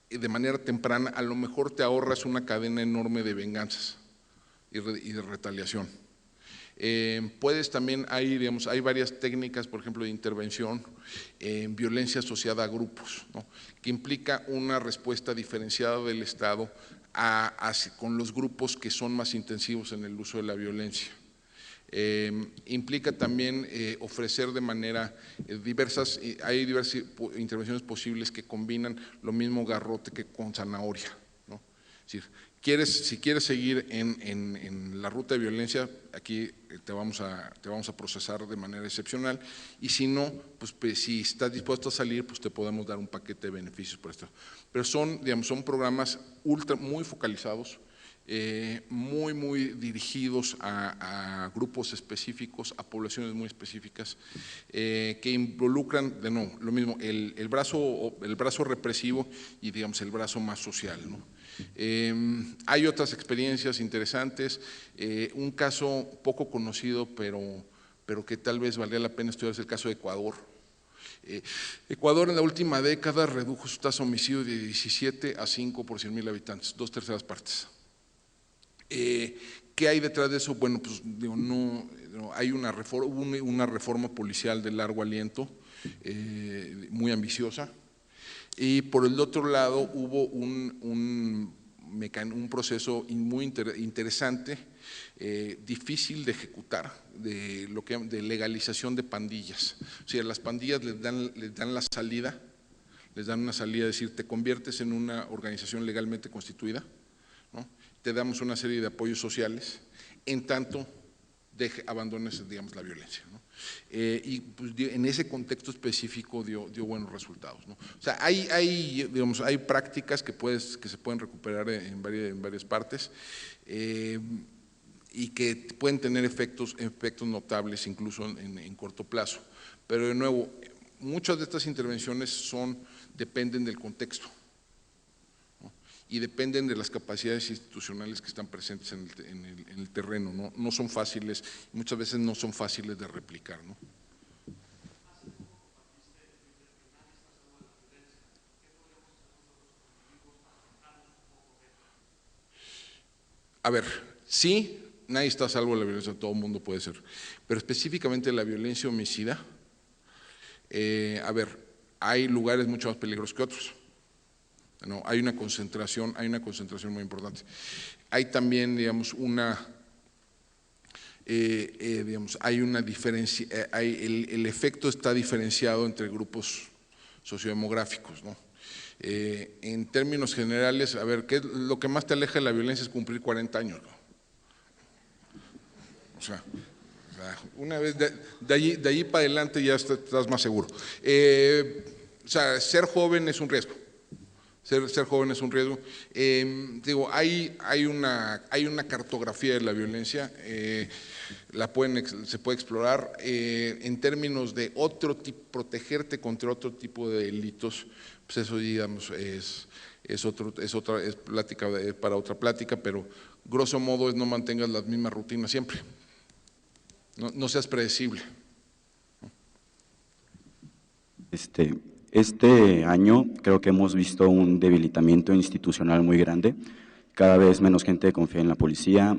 de manera temprana, a lo mejor te ahorras una cadena enorme de venganzas y de retaliación. Puedes también, hay varias técnicas, por ejemplo, de intervención en violencia asociada a grupos, ¿no? Que implica una respuesta diferenciada del Estado con los grupos que son más intensivos en el uso de la violencia. Implica también ofrecer de manera diversas, hay diversas intervenciones posibles que combinan lo mismo garrote que con zanahoria, ¿no? Es decir, si quieres seguir en la ruta de violencia, aquí te vamos a procesar de manera excepcional, y si no, pues si estás dispuesto a salir, pues te podemos dar un paquete de beneficios por esto. Pero son programas muy focalizados, muy dirigidos a grupos específicos, a poblaciones muy específicas, que involucran, de nuevo, lo mismo, el brazo represivo y digamos el brazo más social, ¿no? Hay otras experiencias interesantes, un caso poco conocido, pero que tal vez valdría la pena estudiar, es el caso de Ecuador. Ecuador en la última década redujo su tasa de homicidio de 17 a 5 por 100,000 habitantes, 2/3 partes. ¿Qué hay detrás de eso? Bueno, pues digo, hay una reforma policial de largo aliento, muy ambiciosa, y por el otro lado hubo un proceso muy interesante, difícil de ejecutar, de legalización de pandillas. O sea, las pandillas les dan la salida, les dan una salida, es decir, te conviertes en una organización legalmente constituida, ¿no? Te damos una serie de apoyos sociales, en tanto abandones, digamos, la violencia, ¿no? Y pues, en ese contexto específico dio buenos resultados, ¿no? O sea, hay prácticas que se pueden recuperar en varias partes, y que pueden tener efectos notables incluso en corto plazo. Pero de nuevo, muchas de estas intervenciones dependen del contexto, ¿no? Y dependen de las capacidades institucionales que están presentes en el terreno, ¿no? No son fáciles, muchas veces no son fáciles de replicar, ¿no? A ver, sí, nadie está a salvo de la violencia, todo el mundo puede ser, pero específicamente la violencia homicida, a ver, hay lugares mucho más peligrosos que otros, ¿no? Hay una concentración muy importante. Hay también, digamos, hay una diferencia, el efecto está diferenciado entre grupos sociodemográficos, ¿no? En términos generales, a ver, lo que más te aleja de la violencia es cumplir 40 años, ¿no? O sea, una vez de allí para adelante ya estás más seguro. O sea, ser joven es un riesgo. Ser joven es un riesgo. Digo, hay una cartografía de la violencia, se puede explorar en términos de protegerte contra otro tipo de delitos. Pues eso, digamos, es plática para otra plática, pero grosso modo no mantengas las mismas rutinas siempre. No seas predecible. Este año creo que hemos visto un debilitamiento institucional muy grande. Cada vez menos gente confía en la policía.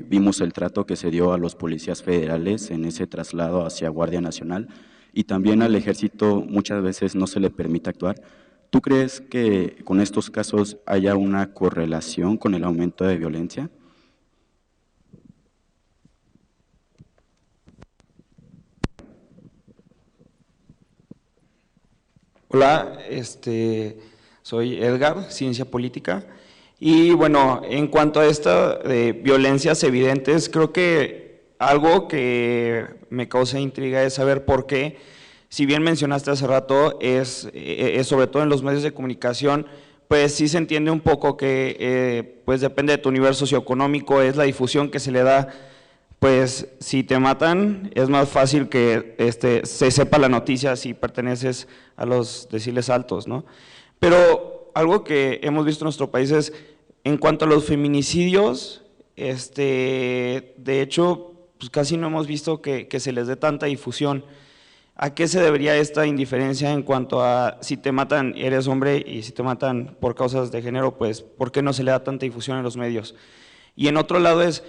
Vimos el trato que se dio a los policías federales en ese traslado hacia Guardia Nacional, y también al ejército muchas veces no se le permite actuar. ¿Tú crees que con estos casos haya una correlación con el aumento de violencia? Hola, soy Edgar, Ciencia Política, y bueno, en cuanto a esta de violencias evidentes, creo que algo que me causa intriga es saber por qué, si bien mencionaste hace rato, es sobre todo en los medios de comunicación, pues sí se entiende un poco que pues depende de tu nivel socioeconómico, es la difusión que se le da. Pues si te matan es más fácil que se sepa la noticia si perteneces a los deciles altos, ¿no? Pero algo que hemos visto en nuestro país es, en cuanto a los feminicidios, de hecho, pues casi no hemos visto que se les dé tanta difusión. ¿A qué se debería esta indiferencia en cuanto a si te matan eres hombre y si te matan por causas de género, pues ¿por qué no se le da tanta difusión en los medios? Y en otro lado es,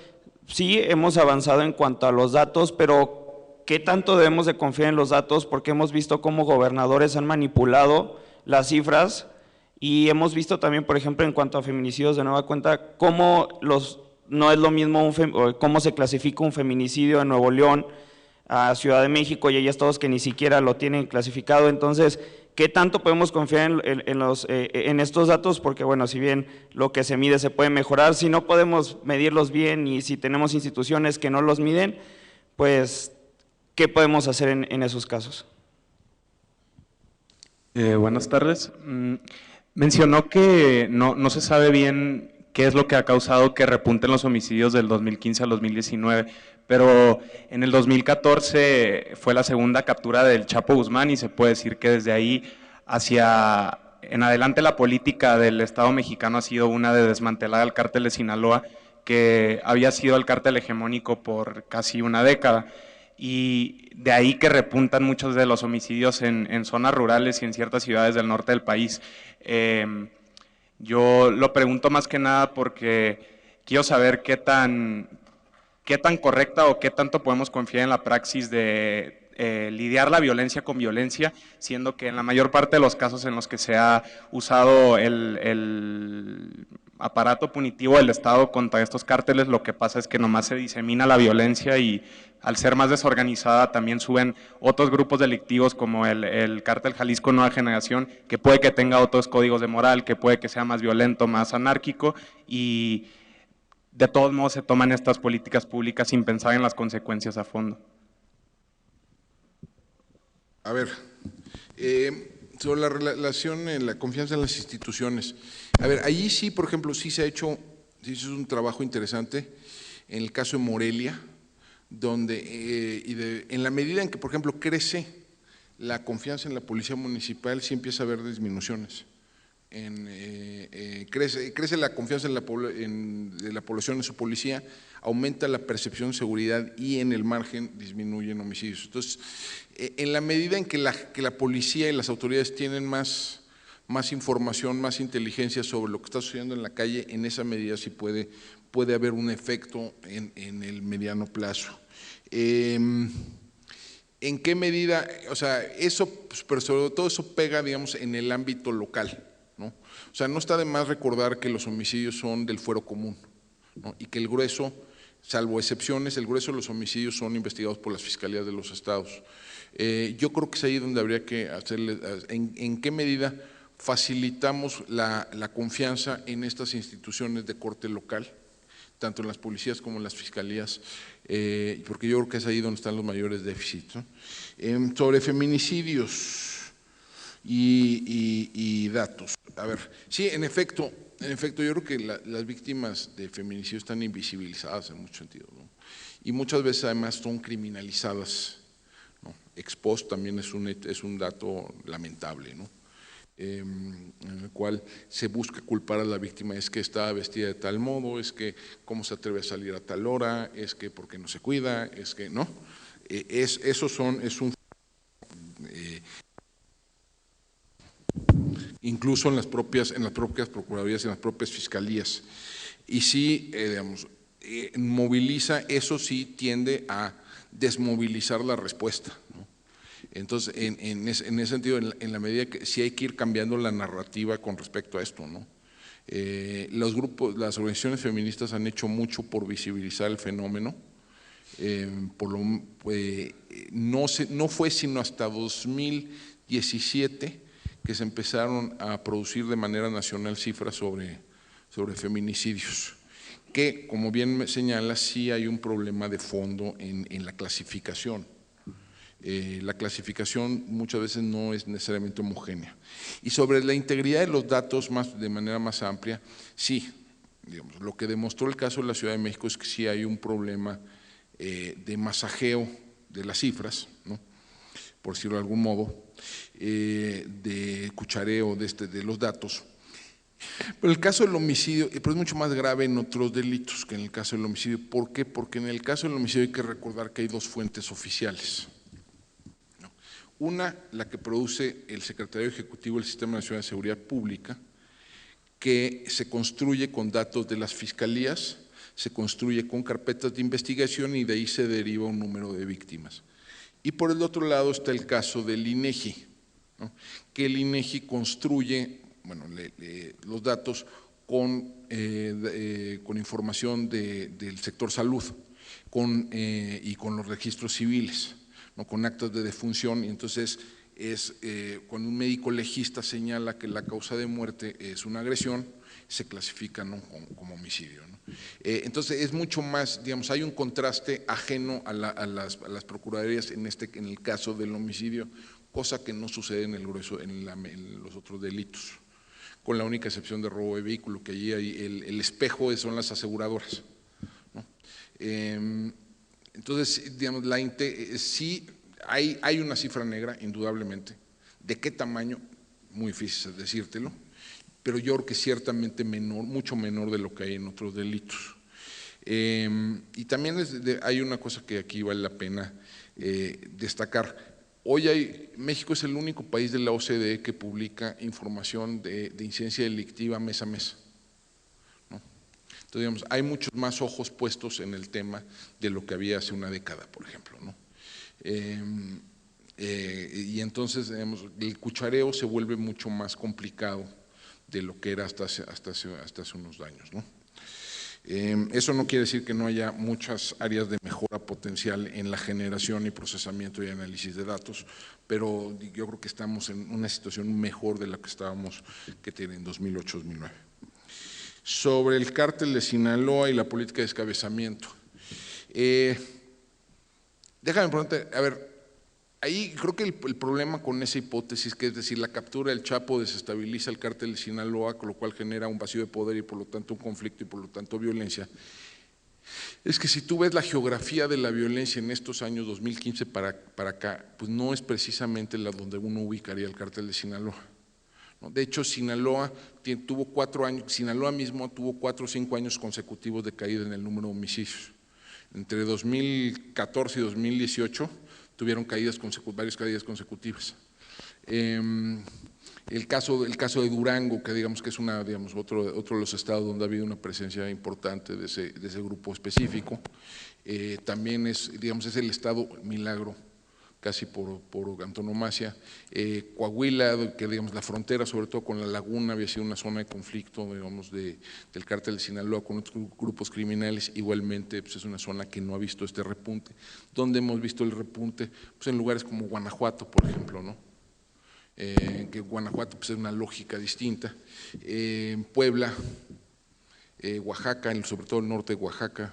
sí, hemos avanzado en cuanto a los datos, pero ¿qué tanto debemos de confiar en los datos? Porque hemos visto cómo gobernadores han manipulado las cifras, y hemos visto también, por ejemplo, en cuanto a feminicidios, de nueva cuenta, cómo los no es lo mismo cómo se clasifica un feminicidio en Nuevo León, a Ciudad de México, y hay estados que ni siquiera lo tienen clasificado. Entonces, ¿qué tanto podemos confiar en estos datos? Porque bueno, si bien lo que se mide se puede mejorar, si no podemos medirlos bien y si tenemos instituciones que no los miden, pues, ¿qué podemos hacer en esos casos? Buenas tardes. Mencionó que no se sabe bien qué es lo que ha causado que repunten los homicidios del 2015 al 2019, pero en el 2014 fue la segunda captura del Chapo Guzmán y se puede decir que desde ahí hacia en adelante la política del Estado mexicano ha sido una de desmantelar al cártel de Sinaloa, que había sido el cártel hegemónico por casi una década. Y de ahí que repuntan muchos de los homicidios en zonas rurales y en ciertas ciudades del norte del país. Yo lo pregunto más que nada porque quiero saber qué tan correcta o qué tanto podemos confiar en la praxis de lidiar la violencia con violencia, siendo que en la mayor parte de los casos en los que se ha usado el aparato punitivo del Estado contra estos cárteles, lo que pasa es que nomás se disemina la violencia y al ser más desorganizada también suben otros grupos delictivos como el cártel Jalisco Nueva Generación, que puede que tenga otros códigos de moral, que puede que sea más violento, más anárquico, y de todos modos se toman estas políticas públicas sin pensar en las consecuencias a fondo. A ver, sobre la relación en la confianza en las instituciones. A ver, allí sí, por ejemplo, sí se ha hecho un trabajo interesante en el caso de Morelia, donde en la medida en que, por ejemplo, crece la confianza en la policía municipal, sí empieza a haber disminuciones. Crece la confianza de la población en su policía, aumenta la percepción de seguridad y en el margen disminuyen homicidios. Entonces, en la medida en que la policía y las autoridades tienen más información, más inteligencia sobre lo que está sucediendo en la calle, en esa medida sí puede haber un efecto en el mediano plazo. ¿En qué medida? O sea, eso, pues, pero sobre todo eso pega, digamos, en el ámbito local, ¿no? O sea, no está de más recordar que los homicidios son del fuero común, ¿no? Y que el grueso, salvo excepciones, el grueso de los homicidios son investigados por las fiscalías de los estados. Yo creo que es ahí donde habría que hacerle, en qué medida facilitamos la confianza en estas instituciones de corte local, tanto en las policías como en las fiscalías, porque yo creo que es ahí donde están los mayores déficits, ¿no? Sobre feminicidios y datos. A ver, sí, en efecto, yo creo que las víctimas de feminicidio están invisibilizadas en muchos sentidos, ¿no? Y muchas veces además son criminalizadas, ¿no? Ex post también es un dato lamentable, ¿no? En el cual se busca culpar a la víctima, es que estaba vestida de tal modo, es que cómo se atreve a salir a tal hora, es que porque no se cuida, es que no, incluso en las propias procuradurías, en las propias fiscalías, y sí, digamos, moviliza, eso sí tiende a desmovilizar la respuesta, ¿no? Entonces, en ese sentido, en la medida que sí hay que ir cambiando la narrativa con respecto a esto, ¿no? Los grupos, las organizaciones feministas han hecho mucho por visibilizar el fenómeno, no fue sino hasta 2017 que se empezaron a producir de manera nacional cifras sobre feminicidios, que como bien me señala, sí hay un problema de fondo en la clasificación. La clasificación muchas veces no es necesariamente homogénea. Y sobre la integridad de los datos de manera más amplia, sí, digamos, lo que demostró el caso de la Ciudad de México es que sí hay un problema de masajeo de las cifras, ¿no? Por decirlo de algún modo, de cuchareo de los datos. Pero el caso del homicidio, pero es mucho más grave en otros delitos que en el caso del homicidio. ¿Por qué? Porque en el caso del homicidio hay que recordar que hay dos fuentes oficiales. Una, la que produce el Secretario Ejecutivo del Sistema Nacional de Seguridad Pública, que se construye con datos de las fiscalías, se construye con carpetas de investigación y de ahí se deriva un número de víctimas. Y por el otro lado está el caso del INEGI, ¿no? Que el INEGI construye, bueno, los datos con información del sector salud y con los registros civiles, ¿no? Con actas de defunción, y entonces es cuando un médico legista señala que la causa de muerte es una agresión, se clasifica, ¿no? como homicidio, ¿no? Entonces es mucho más, digamos, hay un contraste ajeno a las procuradurías en el caso del homicidio, cosa que no sucede en el grueso, en los otros delitos, con la única excepción de robo de vehículo, que allí hay el espejo son las aseguradoras, ¿no? Entonces, digamos, sí hay una cifra negra, indudablemente. ¿De qué tamaño? Muy difícil decírtelo, pero yo creo que ciertamente menor, mucho menor de lo que hay en otros delitos. Y también hay una cosa que aquí vale la pena destacar. Hoy México es el único país de la OCDE que publica información de incidencia delictiva mes a mes, ¿no? Entonces, digamos, hay muchos más ojos puestos en el tema de lo que había hace una década, por ejemplo, ¿no? Y entonces, digamos, el cuchareo se vuelve mucho más complicado de lo que era hasta hace unos años, ¿no? Eso no quiere decir que no haya muchas áreas de mejora potencial en la generación y procesamiento y análisis de datos, pero yo creo que estamos en una situación mejor de la que estábamos en 2008-2009. Sobre el cártel de Sinaloa y la política de descabezamiento. Déjame preguntarte, a ver, ahí creo que el problema con esa hipótesis, que es decir, la captura del Chapo desestabiliza el cártel de Sinaloa, con lo cual genera un vacío de poder y por lo tanto un conflicto y por lo tanto violencia, es que si tú ves la geografía de la violencia en estos años 2015 para acá, pues no es precisamente la donde uno ubicaría el cártel de Sinaloa, ¿no? De hecho, Sinaloa tuvo 4 años, Sinaloa mismo tuvo 4 o 5 años consecutivos de caída en el número de homicidios. Entre 2014 y 2018 tuvieron varias caídas consecutivas. El caso de Durango, que digamos que es otro de los estados donde ha habido una presencia importante de ese grupo específico, también es el estado milagro, casi por antonomasia. Coahuila, que digamos la frontera sobre todo con la laguna había sido una zona de conflicto, digamos, del cártel de Sinaloa con otros grupos criminales, igualmente pues es una zona que no ha visto este repunte. ¿Dónde hemos visto el repunte? Pues en lugares como Guanajuato, por ejemplo, ¿no? Que Guanajuato pues es una lógica distinta. Puebla, Oaxaca, sobre todo el norte de Oaxaca,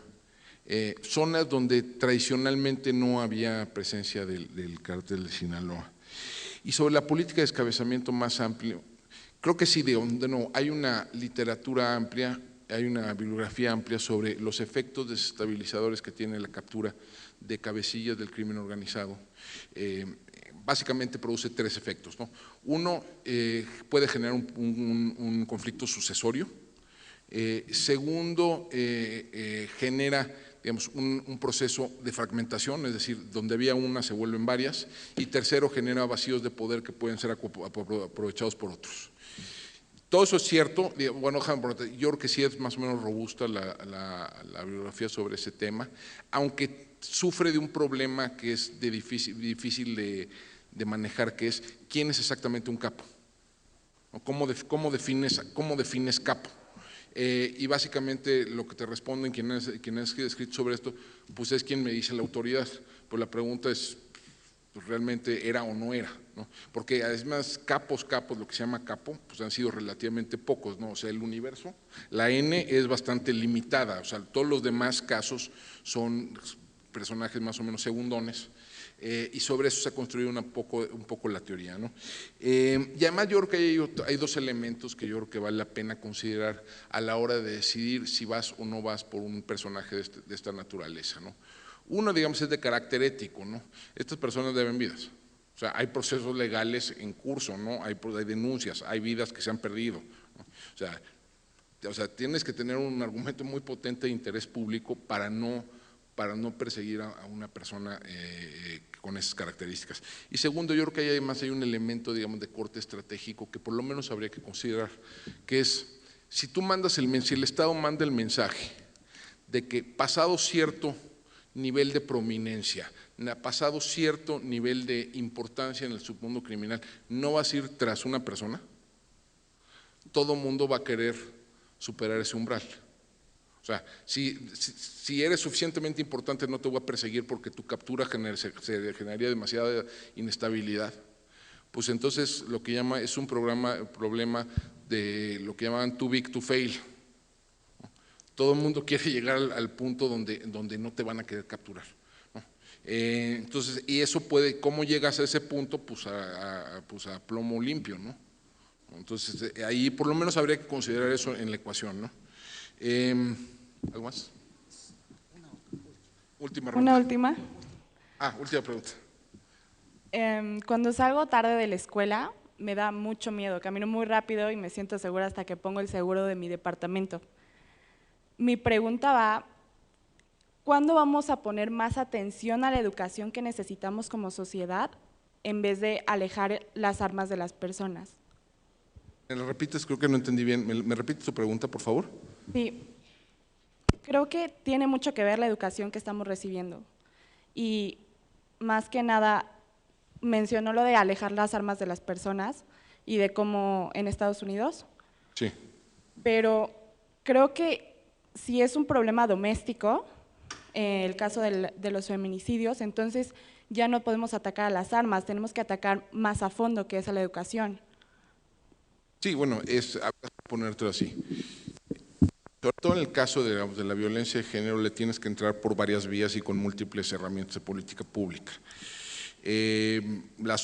zonas donde tradicionalmente no había presencia del cártel de Sinaloa. Y sobre la política de descabezamiento más amplio, creo que sí, hay una literatura amplia, hay una bibliografía amplia sobre los efectos desestabilizadores que tiene la captura de cabecillas del crimen organizado. Básicamente produce 3 efectos, ¿no? Uno, puede generar un conflicto sucesorio. Segundo, genera, digamos, un proceso de fragmentación, es decir, donde había una se vuelven varias. Y tercero, genera vacíos de poder que pueden ser aprovechados por otros. Todo eso es cierto. Bueno, yo creo que sí es más o menos robusta la bibliografía sobre ese tema, aunque sufre de un problema que es difícil de manejar, que es quién es exactamente un capo, ¿cómo defines capo? Y básicamente lo que te responden quien ha escrito sobre esto, pues es quien me dice la autoridad. Pues la pregunta es, pues realmente era o no era, ¿no? Porque además capos, lo que se llama capo, pues han sido relativamente pocos, ¿no? O sea, el universo, la N es bastante limitada, o sea, todos los demás casos son personajes más o menos segundones. Y sobre eso se ha construido un poco la teoría, ¿no? Y además yo creo que hay 2 elementos que yo creo que vale la pena considerar a la hora de decidir si vas o no vas por un personaje de esta naturaleza, ¿no? Uno, digamos, es de carácter ético, ¿no? Estas personas deben vidas, o sea, hay procesos legales en curso, ¿no? Hay denuncias, hay vidas que se han perdido, ¿no? O sea, tienes que tener un argumento muy potente de interés público para no perseguir a una persona con esas características. Y segundo, yo creo que además hay un elemento, digamos, de corte estratégico que por lo menos habría que considerar, que es, si el Estado manda el mensaje de que pasado cierto nivel de prominencia, pasado cierto nivel de importancia en el submundo criminal, no vas a ir tras una persona, todo mundo va a querer superar ese umbral. O sea, si eres suficientemente importante, no te voy a perseguir porque tu captura se generaría demasiada inestabilidad. Pues entonces lo que llama es un problema de lo que llamaban too big to fail. Todo el mundo quiere llegar al punto donde no te van a querer capturar, ¿no? Entonces, y eso puede, ¿cómo llegas a ese punto? Pues a plomo limpio, ¿no? Entonces, ahí por lo menos habría que considerar eso en la ecuación, ¿no? ¿Algo más? Última pregunta. Una última. Última pregunta. Cuando salgo tarde de la escuela, me da mucho miedo. Camino muy rápido y me siento segura hasta que pongo el seguro de mi departamento. Mi pregunta va, ¿cuándo vamos a poner más atención a la educación que necesitamos como sociedad en vez de alejar las armas de las personas? ¿Me lo repites? Creo que no entendí bien. ¿Me repites tu pregunta, por favor? Sí. Creo que tiene mucho que ver la educación que estamos recibiendo. Y más que nada, mencionó lo de alejar las armas de las personas y de cómo en Estados Unidos. Sí. Pero creo que si es un problema doméstico, el caso de los feminicidios, entonces ya no podemos atacar a las armas, tenemos que atacar más a fondo, que es a la educación. Sí, bueno, ponértelo así. Sobre todo en el caso de la violencia de género, le tienes que entrar por varias vías y con múltiples herramientas de política pública. La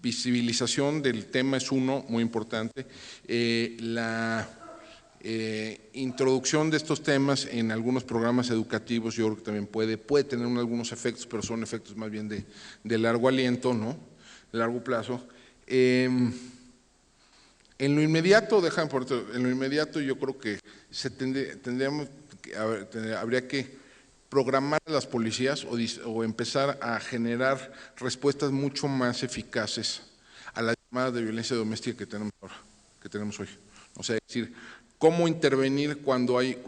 visibilización del tema es uno, muy importante. La introducción de estos temas en algunos programas educativos, yo creo que también puede tener algunos efectos, pero son efectos más bien de largo aliento, ¿no? De largo plazo. En lo inmediato, yo creo que habría que programar a las policías o empezar a generar respuestas mucho más eficaces a las llamadas de violencia doméstica que tenemos hoy. O sea, es decir, cómo intervenir cuando hay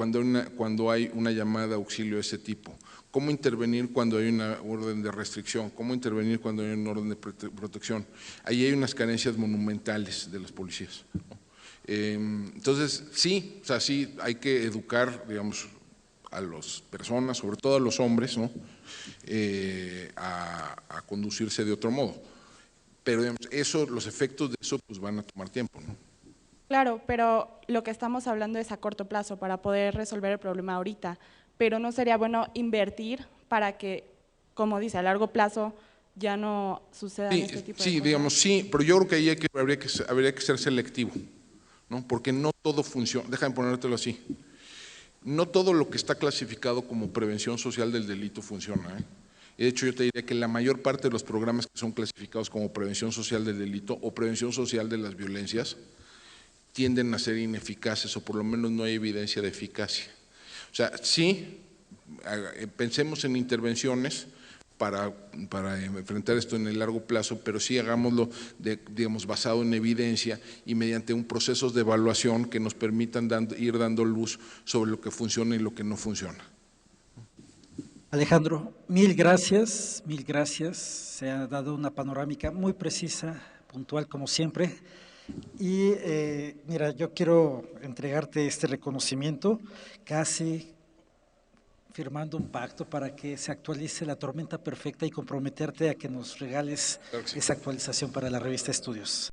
una llamada de auxilio de ese tipo, cómo intervenir cuando hay una orden de restricción, cómo intervenir cuando hay una orden de protección. Ahí hay unas carencias monumentales de las policías, ¿no? Entonces, sí, o sea, sí hay que educar, digamos, a las personas, sobre todo a los hombres, ¿no? A conducirse de otro modo. Pero digamos, los efectos de eso pues van a tomar tiempo, ¿no? Claro, pero lo que estamos hablando es a corto plazo para poder resolver el problema ahorita, pero ¿no sería bueno invertir para que, como dice, a largo plazo ya no sucedan este tipo de cosas? Sí, digamos, sí, pero yo creo que ahí habría que ser selectivo, ¿no? Porque no todo funciona, déjame ponértelo así, no todo lo que está clasificado como prevención social del delito funciona, ¿eh? De hecho, yo te diría que la mayor parte de los programas que son clasificados como prevención social del delito o prevención social de las violencias tienden a ser ineficaces o por lo menos no hay evidencia de eficacia. O sea, sí, pensemos en intervenciones para enfrentar esto en el largo plazo, pero sí hagámoslo, digamos, basado en evidencia y mediante un proceso de evaluación que nos permitan ir dando luz sobre lo que funciona y lo que no funciona. Alejandro, mil gracias, mil gracias. Se ha dado una panorámica muy precisa, puntual como siempre. Y mira, yo quiero entregarte este reconocimiento, casi firmando un pacto para que se actualice La Tormenta Perfecta y comprometerte a que nos regales esa actualización para la revista Estudios.